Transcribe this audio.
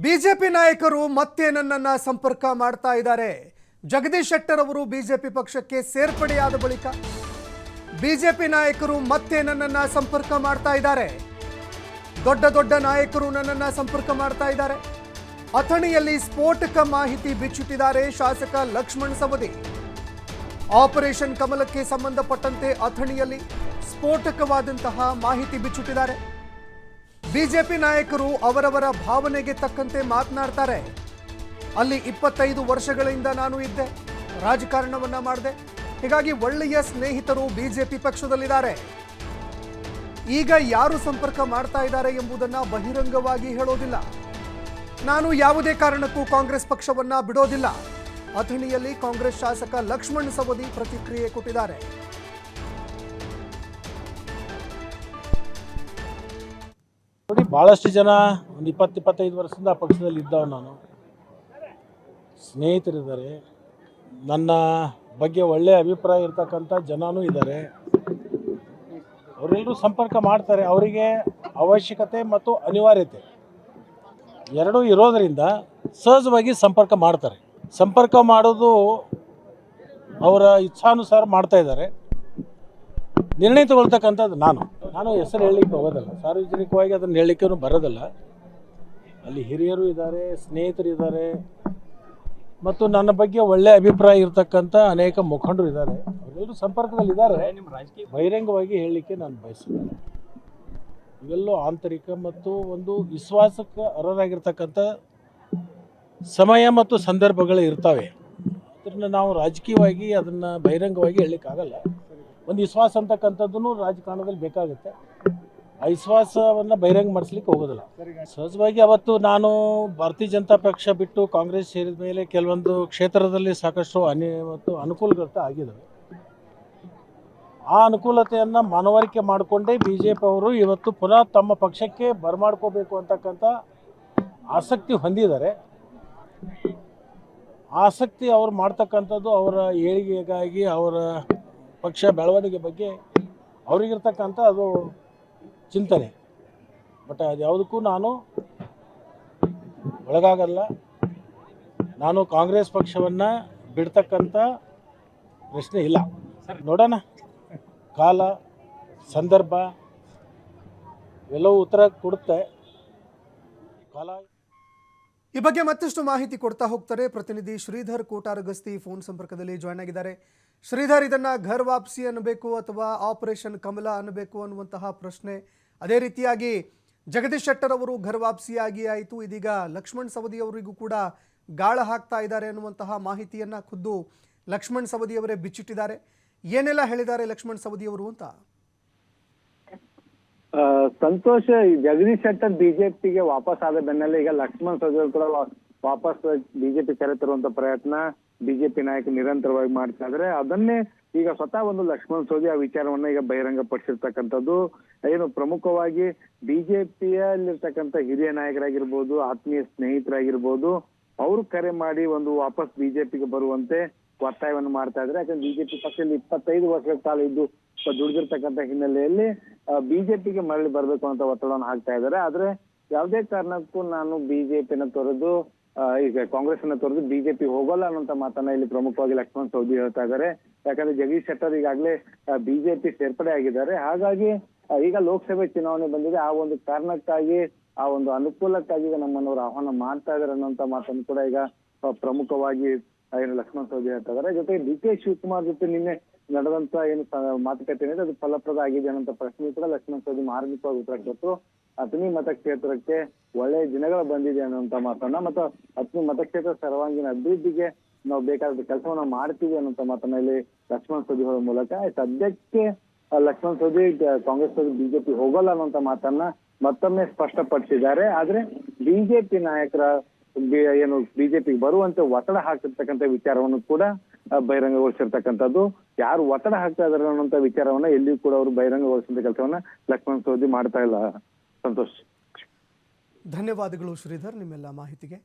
BJP ನಾಯಕರು ಮತ್ತೆ ನನ್ನನ್ನು ಸಂಪರ್ಕ ಮಾಡ್ತಾ ಇದ್ದಾರೆ. ಜಗದೀಶ್ ಶೆಟ್ಟರ್ ಅವರು ಬಿಜೆಪಿ ಪಕ್ಷಕ್ಕೆ ಸೇರ್ಪಡೆಯಾದ ಬಳಿಕ ಬಿಜೆಪಿ ನಾಯಕರು ಮತ್ತೆ ನನ್ನನ್ನು ಸಂಪರ್ಕ ಮಾಡ್ತಾ ಇದ್ದಾರೆ. ದೊಡ್ಡ ದೊಡ್ಡ ನಾಯಕರು ನನ್ನನ್ನು ಸಂಪರ್ಕ ಮಾಡ್ತಾ ಇದ್ದಾರೆ. ಅಥಣಿಯಲ್ಲಿ ಸ್ಫೋಟಕ ಮಾಹಿತಿ ಬಿಚ್ಚಿಟ್ಟಿದ್ದಾರೆ ಶಾಸಕ ಲಕ್ಷ್ಮಣ್ ಸವದಿ. ಆಪರೇಷನ್ ಕಮಲಕ್ಕೆ ಸಂಬಂಧಪಟ್ಟಂತೆ ಅಥಣಿಯಲ್ಲಿ ಸ್ಫೋಟಕವಾದಂತಹ ಮಾಹಿತಿ ಬಿಚ್ಚಿಟ್ಟಿದ್ದಾರೆ. ಬಿಜೆಪಿ ನಾಯಕರು ಅವರವರ ಭಾವನೆಗೆ ತಕ್ಕಂತೆ ಮಾತನಾಡ್ತಾರೆ. ಅಲ್ಲಿ 25 ವರ್ಷಗಳಿಂದ ನಾನು ಇದ್ದೆ, ರಾಜಕಾರಣವನ್ನ ಮಾಡಿದೆ, ಹೀಗಾಗಿ ಒಳ್ಳೆಯ ಸ್ನೇಹಿತರು ಬಿಜೆಪಿ ಪಕ್ಷದಲ್ಲಿದ್ದಾರೆ. ಈಗ ಯಾರು ಸಂಪರ್ಕ ಮಾಡ್ತಾ ಇದ್ದಾರೆ ಎಂಬುದನ್ನು ಬಹಿರಂಗವಾಗಿ ಹೇಳೋದಿಲ್ಲ. ನಾನು ಯಾವುದೇ ಕಾರಣಕ್ಕೂ ಕಾಂಗ್ರೆಸ್ ಪಕ್ಷವನ್ನ ಬಿಡೋದಿಲ್ಲ. ಅಥಣಿಯಲ್ಲಿ ಕಾಂಗ್ರೆಸ್ ಶಾಸಕ ಲಕ್ಷ್ಮಣ್ ಸವದಿ ಪ್ರತಿಕ್ರಿಯೆ ಕೊಟ್ಟಿದ್ದಾರೆ. ನೋಡಿ, ಭಾಳಷ್ಟು ಜನ ಒಂದು 20-25 ವರ್ಷದಿಂದ ಆ ಪಕ್ಷದಲ್ಲಿ ಇದ್ದವ. ನಾನು ಸ್ನೇಹಿತರಿದ್ದಾರೆ, ನನ್ನ ಬಗ್ಗೆ ಒಳ್ಳೆಯ ಅಭಿಪ್ರಾಯ ಇರ್ತಕ್ಕಂಥ ಜನನೂ ಇದ್ದಾರೆ. ಅವರೆಲ್ಲರೂ ಸಂಪರ್ಕ ಮಾಡ್ತಾರೆ. ಅವರಿಗೆ ಅವಶ್ಯಕತೆ ಮತ್ತು ಅನಿವಾರ್ಯತೆ ಎರಡೂ ಇರೋದರಿಂದ ಸಹಜವಾಗಿ ಸಂಪರ್ಕ ಮಾಡ್ತಾರೆ. ಸಂಪರ್ಕ ಮಾಡೋದು ಅವರ ಇಚ್ಛಾನುಸಾರ ಮಾಡ್ತಾ ಇದ್ದಾರೆ. ನಿರ್ಣಯ ತಗೊಳ್ತಕ್ಕಂಥದ್ದು ನಾನು ಹೆಸರು ಹೇಳಲಿಕ್ಕೆ ಹೋಗೋದಲ್ಲ, ಸಾರ್ವಜನಿಕವಾಗಿ ಅದನ್ನು ಹೇಳಲಿಕ್ಕೂ ಬರೋದಲ್ಲ. ಅಲ್ಲಿ ಹಿರಿಯರು ಇದ್ದಾರೆ, ಸ್ನೇಹಿತರಿದ್ದಾರೆ ಮತ್ತು ನನ್ನ ಬಗ್ಗೆ ಒಳ್ಳೆಯ ಅಭಿಪ್ರಾಯ ಇರ್ತಕ್ಕಂಥ ಅನೇಕ ಮುಖಂಡರು ಇದ್ದಾರೆ. ಅವರೆಲ್ಲರೂ ಸಂಪರ್ಕದಲ್ಲಿದ್ದಾರೆ. ಬಹಿರಂಗವಾಗಿ ಹೇಳಲಿಕ್ಕೆ ನಾನು ಬಯಸಿದ್ದೇನೆ. ಇವೆಲ್ಲೂ ಆಂತರಿಕ ಮತ್ತು ಒಂದು ವಿಶ್ವಾಸಕ್ಕೆ ಅರ್ಹರಾಗಿರ್ತಕ್ಕಂಥ ಸಮಯ ಮತ್ತು ಸಂದರ್ಭಗಳು ಇರ್ತವೆ. ಅದನ್ನು ನಾವು ರಾಜಕೀಯವಾಗಿ ಅದನ್ನು ಬಹಿರಂಗವಾಗಿ ಹೇಳಲಿಕ್ಕಾಗಲ್ಲ. ಒಂದು ವಿಶ್ವಾಸ ಅಂತಕ್ಕಂಥದ್ದು ರಾಜಕಾರಣದಲ್ಲಿ ಬೇಕಾಗುತ್ತೆ. ಆ ವಿಶ್ವಾಸವನ್ನು ಬಹಿರಂಗ ಮಾಡಿಸ್ಲಿಕ್ಕೆ ಹೋಗೋದಿಲ್ಲ. ಸಹಜವಾಗಿ ಅವತ್ತು ನಾನು ಭಾರತೀಯ ಜನತಾ ಪಕ್ಷ ಬಿಟ್ಟು ಕಾಂಗ್ರೆಸ್ ಸೇರಿದ ಮೇಲೆ ಕೆಲವೊಂದು ಕ್ಷೇತ್ರದಲ್ಲಿ ಸಾಕಷ್ಟು ಮತ್ತು ಅನುಕೂಲಗಳು ಆಗಿದ್ದಾವೆ. ಆ ಅನುಕೂಲತೆಯನ್ನು ಮನವರಿಕೆ ಮಾಡಿಕೊಂಡೇ ಬಿ ಜೆ ಪಿ ಅವರು ಇವತ್ತು ಪುನಃ ತಮ್ಮ ಪಕ್ಷಕ್ಕೆ ಬರಮಾಡ್ಕೋಬೇಕು ಅಂತಕ್ಕಂಥ ಆಸಕ್ತಿ ಹೊಂದಿದ್ದಾರೆ. ಆಸಕ್ತಿ ಅವ್ರು ಮಾಡ್ತಕ್ಕಂಥದ್ದು ಅವರ ಏಳಿಗೆಗಾಗಿ, ಅವರ ಪಕ್ಷ ಬೆಳವಣಿಗೆ ಬಗ್ಗೆ ಅವರಿಗಿರ್ತಕ್ಕಂಥ ಅದು ಚಿಂತನೆ. ಬಟ್ ಅದು ಯಾವುದಕ್ಕೂ ನಾನು ಒಳಗಾಗಲ್ಲ. ನಾನು ಕಾಂಗ್ರೆಸ್ ಪಕ್ಷವನ್ನು ಬಿಡ್ತಕ್ಕಂಥ ಪ್ರಶ್ನೆ ಇಲ್ಲ. ನೋಡೋಣ, ಕಾಲ ಸಂದರ್ಭ ಎಲ್ಲವೂ ಉತ್ತರ ಕೊಡುತ್ತೆ. ಕಾಲ ಈ ಬಗ್ಗೆ ಮತ್ತಷ್ಟು ಮಾಹಿತಿ ಕೊಡ್ತಾ ಹೋಗ್ತಾರೆ ಪ್ರತಿನಿಧಿ ಶ್ರೀಧರ್ ಕೋಟಾರಗಸ್ತಿ ಫೋನ್ ಸಂಪರ್ಕದಲ್ಲಿ ಜಾಯ್ನ್ ಆಗಿದ್ದಾರೆ. ಶ್ರೀಧರ್, ಇದನ್ನ ಘರ್ ವಾಪಸಿ ಅನ್ನಬೇಕು ಅಥವಾ ಆಪರೇಷನ್ ಕಮಲ ಅನ್ನಬೇಕು ಅನ್ನುವಂತಹ ಪ್ರಶ್ನೆ, ಅದೇ ರೀತಿಯಾಗಿ ಜಗದೀಶ್ ಶೆಟ್ಟರ್ ಅವರು ಘರ್ ವಾಪಸಿಯಾಗಿ ಆಯಿತು, ಇದೀಗ ಲಕ್ಷ್ಮಣ್ ಸವದಿ ಅವರಿಗೂ ಕೂಡ ಗಾಳ ಹಾಕ್ತಾ ಇದ್ದಾರೆ ಅನ್ನುವಂತಹ ಮಾಹಿತಿಯನ್ನ ಖುದ್ದು ಲಕ್ಷ್ಮಣ್ ಸವದಿ ಅವರೇ ಬಿಚ್ಚಿಟ್ಟಿದ್ದಾರೆ. ಏನೆಲ್ಲ ಹೇಳಿದ್ದಾರೆ ಲಕ್ಷ್ಮಣ್ ಸವದಿ ಅವರು ಅಂತ? ಸಂತೋಷ್, ಜಗದೀಶ್ ಶೆಟ್ಟರ್ ಬಿಜೆಪಿಗೆ ವಾಪಸ್ ಆದ ಬೆನ್ನಲ್ಲೇ ಈಗ ಲಕ್ಷ್ಮಣ್ ಸವದಿ ಕೂಡ ವಾಪಸ್ ಬಿಜೆಪಿ ಕರೆತರುವಂತ ಪ್ರಯತ್ನ ಬಿಜೆಪಿ ನಾಯಕರು ನಿರಂತರವಾಗಿ ಮಾಡ್ತಾ ಇದ್ರೆ, ಅದನ್ನೇ ಈಗ ಸ್ವತಃ ಒಂದು ಲಕ್ಷ್ಮಣ್ ಸವದಿ ಆ ವಿಚಾರವನ್ನ ಈಗ ಬಹಿರಂಗ ಪಡಿಸಿರ್ತಕ್ಕಂಥದ್ದು. ಏನು ಪ್ರಮುಖವಾಗಿ ಬಿಜೆಪಿಯಲ್ಲಿರ್ತಕ್ಕಂಥ ಹಿರಿಯ ನಾಯಕರಾಗಿರ್ಬೋದು, ಆತ್ಮೀಯ ಸ್ನೇಹಿತರಾಗಿರ್ಬೋದು, ಅವರು ಕರೆ ಮಾಡಿ ಒಂದು ವಾಪಸ್ ಬಿಜೆಪಿಗೆ ಬರುವಂತೆ ಒತ್ತಾಯವನ್ನು ಮಾಡ್ತಾ ಇದ್ದಾರೆ. ಯಾಕಂದ್ರೆ ಬಿಜೆಪಿ ಪಕ್ಷದಲ್ಲಿ 25 ವರ್ಷಗಳ ಕಾಲ ಇದ್ದು ದುಡಿದಿರ್ತಕ್ಕಂಥ ಹಿನ್ನೆಲೆಯಲ್ಲಿ ಬಿಜೆಪಿಗೆ ಮರಳಿ ಬರ್ಬೇಕು ಅಂತ ಒತ್ತಡವನ್ನು ಹಾಕ್ತಾ ಇದ್ದಾರೆ. ಆದ್ರೆ ಯಾವುದೇ ಕಾರಣಕ್ಕೂ ನಾನು ಬಿಜೆಪಿನ ತೊರೆದು ಈಗ ಕಾಂಗ್ರೆಸ್ ಅನ್ನ ತೊರೆದು ಬಿಜೆಪಿ ಹೋಗಲ್ಲ ಅನ್ನೋಂತ ಮಾತನ್ನ ಇಲ್ಲಿ ಪ್ರಮುಖವಾಗಿ ಲಕ್ಷ್ಮಣ್ ಸವದಿ ಹೇಳ್ತಾ ಇದ್ದಾರೆ. ಯಾಕಂದ್ರೆ ಜಗದೀಶ್ ಶೆಟ್ಟರ್ ಈಗಾಗಲೇ ಬಿಜೆಪಿ ಸೇರ್ಪಡೆ ಆಗಿದ್ದಾರೆ. ಹಾಗಾಗಿ ಈಗ ಲೋಕಸಭೆ ಚುನಾವಣೆ ಬಂದಿದೆ, ಆ ಒಂದು ಕಾರಣಕ್ಕಾಗಿ, ಆ ಒಂದು ಅನುಕೂಲಕ್ಕಾಗಿ ಈಗ ನಮ್ಮನ್ನವರು ಆಹ್ವಾನ ಮಾಡ್ತಾ ಇದ್ದಾರೆ ಅನ್ನೋಂತ ಮಾತನ್ನು ಕೂಡ ಈಗ ಪ್ರಮುಖವಾಗಿ ಏನು ಲಕ್ಷ್ಮಣ್ ಸವದಿ ಹೇಳ್ತಾ ಇದ್ದಾರೆ. ಜೊತೆಗೆ ಡಿ ಕೆ ಶಿವಕುಮಾರ್ ಜೊತೆ ನಿನ್ನೆ ನಡೆದಂತ ಏನು ಮಾತುಕತೆ ಏನಿದೆ ಅದು ಫಲಪ್ರದ ಆಗಿದೆ ಅನ್ನೋ ಪ್ರಶ್ನೆ ಕೂಡ ಲಕ್ಷ್ಮಣ್ ಸವದಿ ಮಾರ್ಮಿಕವಾಗಿ ಉತ್ತರ ಕೊಟ್ಟರು. ಅಥಣಿ ಮತಕ್ಷೇತ್ರಕ್ಕೆ ಒಳ್ಳೆಯ ದಿನಗಳು ಬಂದಿದೆ ಅನ್ನುವಂತ ಮಾತನ್ನ ಮತ್ತು ಅಥಣಿ ಮತಕ್ಷೇತ್ರ ಸರ್ವಾಂಗೀಣ ಅಭಿವೃದ್ಧಿಗೆ ನಾವು ಬೇಕಾದ ಕೆಲಸವನ್ನ ಮಾಡ್ತೀವಿ ಅನ್ನುವಂತ ಮಾತನ್ನ ಇಲ್ಲಿ ಲಕ್ಷ್ಮಣ್ ಸವದಿ ಹೇಳೋ ಮೂಲಕ ಸದ್ಯಕ್ಕೆ ಲಕ್ಷ್ಮಣ್ ಸವದಿ ಕಾಂಗ್ರೆಸ್ ಬಿಜೆಪಿ ಹೋಗಲ್ಲ ಅನ್ನುವಂತ ಮಾತನ್ನ ಮತ್ತೊಮ್ಮೆ ಸ್ಪಷ್ಟಪಡಿಸಿದ್ದಾರೆ. ಆದ್ರೆ ಬಿಜೆಪಿ ನಾಯಕರ ಏನು ಬಿಜೆಪಿಗೆ ಬರುವಂತೆ ಒತ್ತಡ ಹಾಕ್ತಿರ್ತಕ್ಕಂಥ ವಿಚಾರವನ್ನು ಕೂಡ ಬಹಿರಂಗಗೊಳಿಸಿರ್ತಕ್ಕಂಥದ್ದು. ಯಾರು ಒತ್ತಡ ಹಾಕ್ತಾ ಇದಾರೆ ಅನ್ನೋಂಥ ವಿಚಾರವನ್ನ ಎಲ್ಲಿಯೂ ಕೂಡ ಅವರು ಬಹಿರಂಗಗೊಳಿಸುವಂತ ಕೆಲಸವನ್ನ ಲಕ್ಷ್ಮಣ್ ಸವದಿ ಮಾಡ್ತಾ ಇಲ್ಲ. ಸಂತೋಷ್, ಧನ್ಯವಾದಗಳು ಶ್ರೀಧರ್ ನಿಮ್ಮೆಲ್ಲ ಮಾಹಿತಿಗೆ.